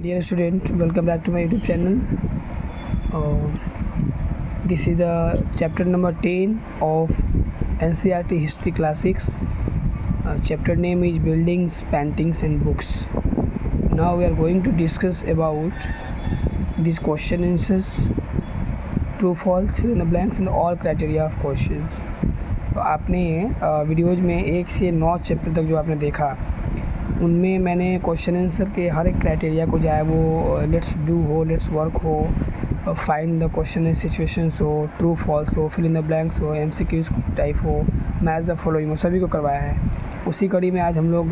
Dear student, welcome back to my YouTube channel. This is the chapter number 10 of NCERT History Classics. Chapter name is Buildings, Paintings and Books. Now we are going to discuss about these question answers, true false, fill in the blanks and all criteria of questions. तो आपने videos में 1 से 9 chapter तक जो आपने देखा उनमें मैंने क्वेश्चन आंसर के हर एक क्राइटेरिया को चाहे वो लेट्स डू हो, लेट्स वर्क हो, find the question and situations हो, ट्रू फॉल्स हो, फिल इन द ब्लैंक्स हो, एमसीक्यूज टाइप हो, मैच द फॉलोइंग हो, सभी को करवाया है। उसी कड़ी में आज हम लोग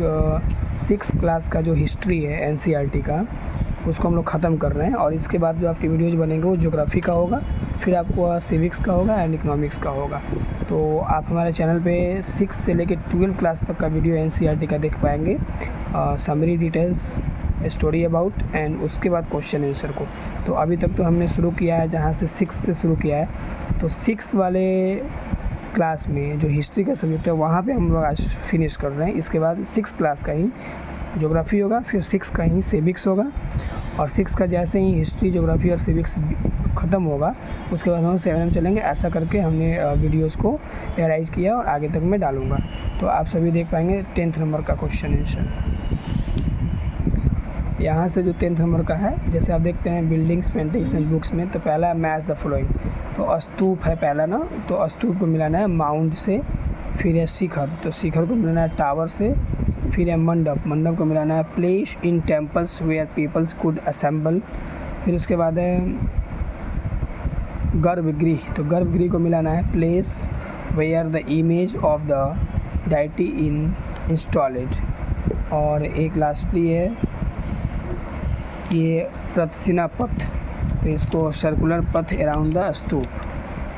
6th क्लास का जो हिस्ट्री है एनसीईआरटी का उसको हम लोग ख़त्म कर रहे हैं। और इसके बाद जो आपकी वीडियोज़ बनेंगे वो ज्योग्राफी का होगा, फिर आपको सिविक्स का होगा एंड इकोनॉमिक्स का होगा। तो आप हमारे चैनल पे 6 से लेकर 12 क्लास तक का वीडियो एनसीईआरटी का देख पाएंगे, summary details, story about and उसके बाद क्वेश्चन आंसर को। तो अभी तक तो हमने शुरू किया है जहाँ से 6 से शुरू किया है, तो 6 वाले क्लास में जो हिस्ट्री का सब्जेक्ट है वहाँ पे हम लोग आज फिनिश कर रहे हैं। इसके बाद 6 क्लास का ही ज्योग्राफी होगा, फिर 6 का ही सिविक्स होगा, और 6 का जैसे ही हिस्ट्री, ज्योग्राफी और सिविक्स ख़त्म होगा उसके बाद हम 7 में चलेंगे। ऐसा करके हमने वीडियोज़ को अरेंज किया और आगे तक मैं डालूँगा। तो आप सभी देख पाएंगे 10th नंबर का क्वेश्चन आंसर। यहाँ से जो 10th नंबर का है, जैसे आप देखते हैं बिल्डिंग्स, पेंटिंग्स एंड बुक्स में, तो पहला है मैच द फॉलोइंग। तो स्तूप है पहला ना, तो स्तूप को मिलाना है माउंट से, फिर है शिखर, तो शिखर को मिलाना है टावर से, फिर है मंडप, मंडप को मिलाना है place in temples where peoples could assemble, फिर उसके बाद है गर्भगृह, तो गर्भगृह को मिलाना है place where the image of the deity in installed, और एक लास्टली है ये प्रदक्षिणा पथ, तो इसको सर्कुलर पथ अराउंड द स्तूप।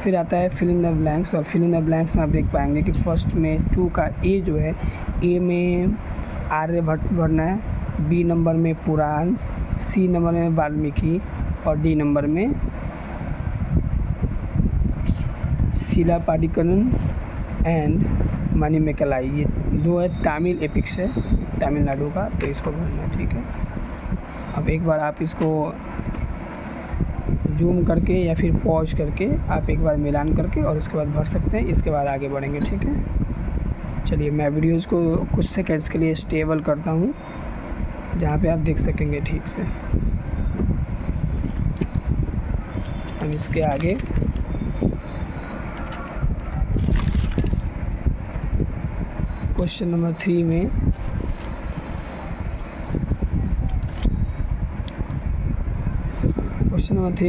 फिर आता है फिल इन द ब्लैंक्स, और फिल इन द ब्लैंक्स में आप देख पाएंगे कि फर्स्ट में 2 का ए जो है, ए में आर्यभट्ट भरना है, बी नंबर में पुराण, सी नंबर में वाल्मीकि और डी नंबर में शिला पाडिक्कन एंड मणिमेकलाई। ये 2 है तमिल एपिक्स है तमिलनाडु का, तो इसको भरना है, ठीक है। अब एक बार आप इसको जूम करके या फिर पॉज करके आप एक बार मिलान करके और उसके बाद भर सकते हैं। इसके बाद आगे बढ़ेंगे, ठीक है। चलिए मैं वीडियोज़ को कुछ सेकंड्स के लिए स्टेबल करता हूँ जहाँ पे आप देख सकेंगे ठीक से। अब इसके आगे क्वेश्चन नंबर 3 में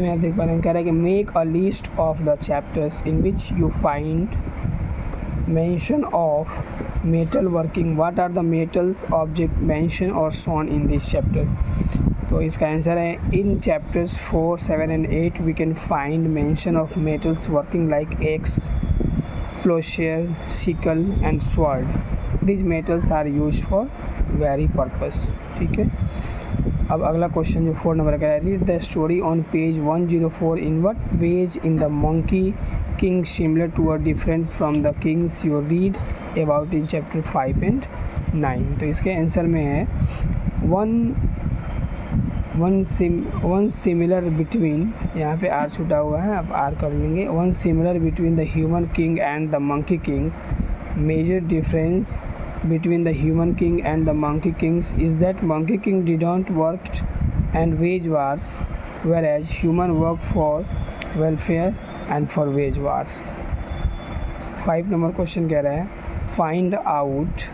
आप देख पा रहे हैं, कह रहा है कि make a list of the chapters in which you find mention of metal working, what are the metals object mention और शोन इन दिस चैप्टर। तो इसका आंसर है in chapters 4, 7 and 8 we can find mention of metals working like axe, ploughshare, sickle and sword. This metals are use for very purpose, ठीक है। अब अगला question जो 4 number का है, read the story on page 104 in what ways in the monkey king similar to और different from the kings you read about in chapter 5 and 9। तो इसके आंसर में है वन सिमिलर बिटवीन, यहाँ पे आर छूटा हुआ है, आप आर कर लेंगे। One similar between the human king and the monkey king, major difference between the human king and the monkey kings is that monkey king didn't work and wage wars, whereas human work for welfare and for wage wars. 5 number question कह रहा है find out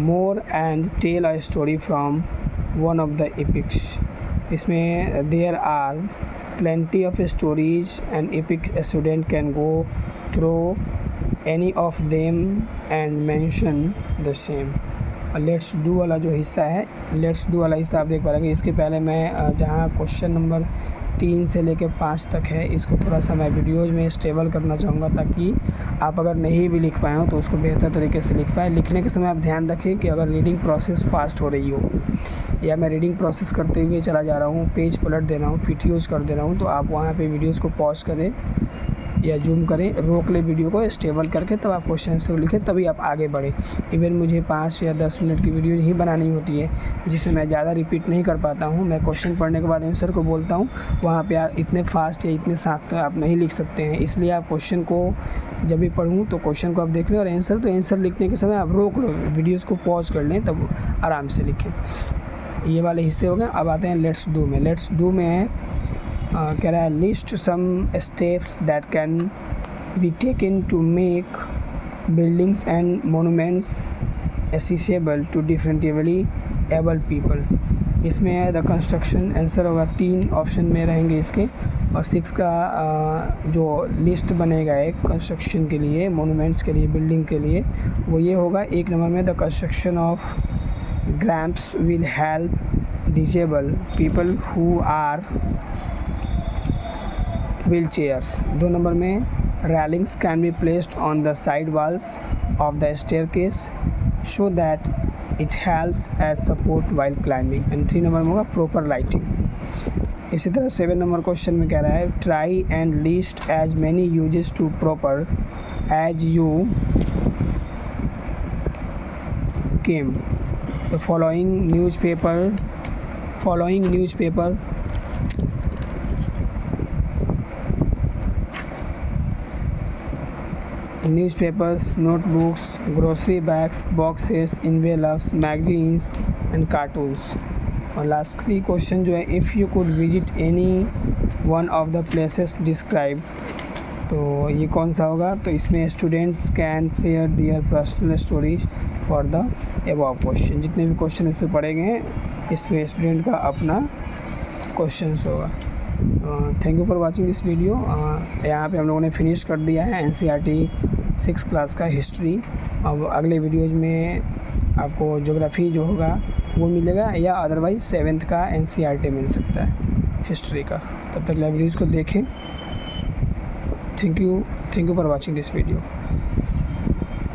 more and tell a story from one of the epics। इसमें there are plenty of stories and epics a student can go through any of them and mention the same। Let's do वाला जो हिस्सा है, let's do वाला हिस्सा आप देख पा रहे हैं। इसके पहले मैं जहाँ क्वेश्चन नंबर 3 से लेकर 5 तक है, इसको थोड़ा सा मैं वीडियोज़ में स्टेबल करना चाहूँगा ताकि आप अगर नहीं भी लिख पाए हो तो उसको बेहतर तरीके से लिख पाए। लिखने के समय आप ध्यान रखें कि अगर रीडिंग प्रोसेस फास्ट हो रही हो या मैं रीडिंग प्रोसेस करते हुए चला जा रहा हूँ, पेज पलट दे रहा हूँ, फिट यूज़ कर दे रहा हूँ, तो आप वहाँ पे वीडियोज़ को पॉज करें या जूम करें, रोक ले वीडियो को स्टेबल करके, तब आप क्वेश्चन आंसर लिखें, तभी आप आगे बढ़ें। इवन मुझे 5 या 10 मिनट की वीडियो ही बनानी होती है, जिसमें मैं ज़्यादा रिपीट नहीं कर पाता हूँ। मैं क्वेश्चन पढ़ने के बाद आंसर को बोलता हूँ, वहाँ पे आप इतने फास्ट या इतने साथ तो आप नहीं लिख सकते हैं। इसलिए आप क्वेश्चन को जब भी पढ़ूँ तो क्वेश्चन को आप देख लें, और आंसर लिखने के समय आप रोक लो, वीडियोज़ को पॉज कर लें, तब आराम से लिखें। ये वाले हिस्से हो गए। अब आते हैं लेट्स डू में। लेट्स डू में है कह रहा है list some steps that can be taken to make buildings and monuments accessible to differently able people. इसमें है द कंस्ट्रक्शन, आंसर होगा 3 ऑप्शन में रहेंगे इसके, और 6 का जो लिस्ट बनेगा एक कंस्ट्रक्शन के लिए, मोनूमेंट्स के लिए, बिल्डिंग के लिए, वो ये होगा। 1 नंबर में the construction of ramps will help disable people who are wheel chairs. 2 number में railings can be placed on the side walls of the staircase so that it helps as support while climbing। and 3 number में होगा proper lighting। इसी तरह 7 number question में कह रहा है try and list as many uses to proper as you came। the following newspaper newspapers, notebooks, grocery bags, boxes, envelopes, magazines and cartoons। और lastly question जो है if you could visit any one of the places describe, तो ये कौन सा होगा? तो इसमें students can share their personal stories for the above question. जितने भी क्वेश्चन इसमें पढ़े गए हैं, इसमें स्टूडेंट का अपना क्वेश्चन होगा। Thank you for watching this video. यहाँ पे हम लोगों ने फिनिश कर दिया है NCERT 6 क्लास का हिस्ट्री। अब अगले वीडियोज़ में आपको ज्योग्राफी जो होगा वो मिलेगा, या अदरवाइज़ 7th का NCERT मिल सकता है हिस्ट्री का। तब तक लाइब्रेरीज़ को देखें। Thank you for watching this video.